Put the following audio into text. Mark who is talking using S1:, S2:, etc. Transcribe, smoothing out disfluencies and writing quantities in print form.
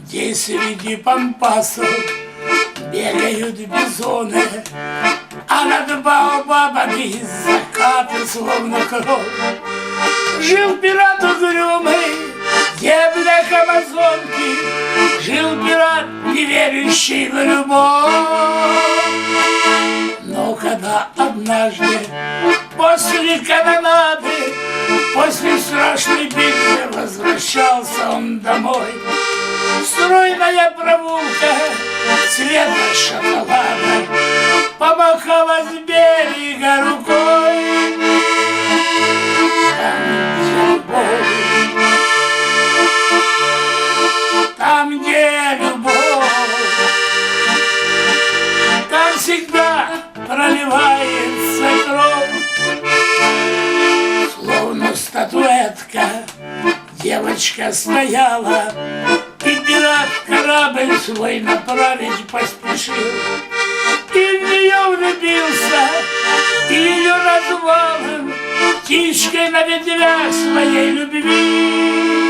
S1: где среди пампасов бегают бизоны, а над баобабами закаты словно кровь. Жил пират угрюмый, землях Амазонки, жил пират, не верящий в любовь. Но когда однажды после канонады, после страшной битвы возвращался он домой, стройная прогулка цвета шоколада помахала с берега рукой. Там, где любовь, там всегда проливается кровь. Словно статуэтка девочка стояла, и пират корабль свой направить поспешил. И в нее влюбился, и ее назвал птичкой на ветвях своей любви.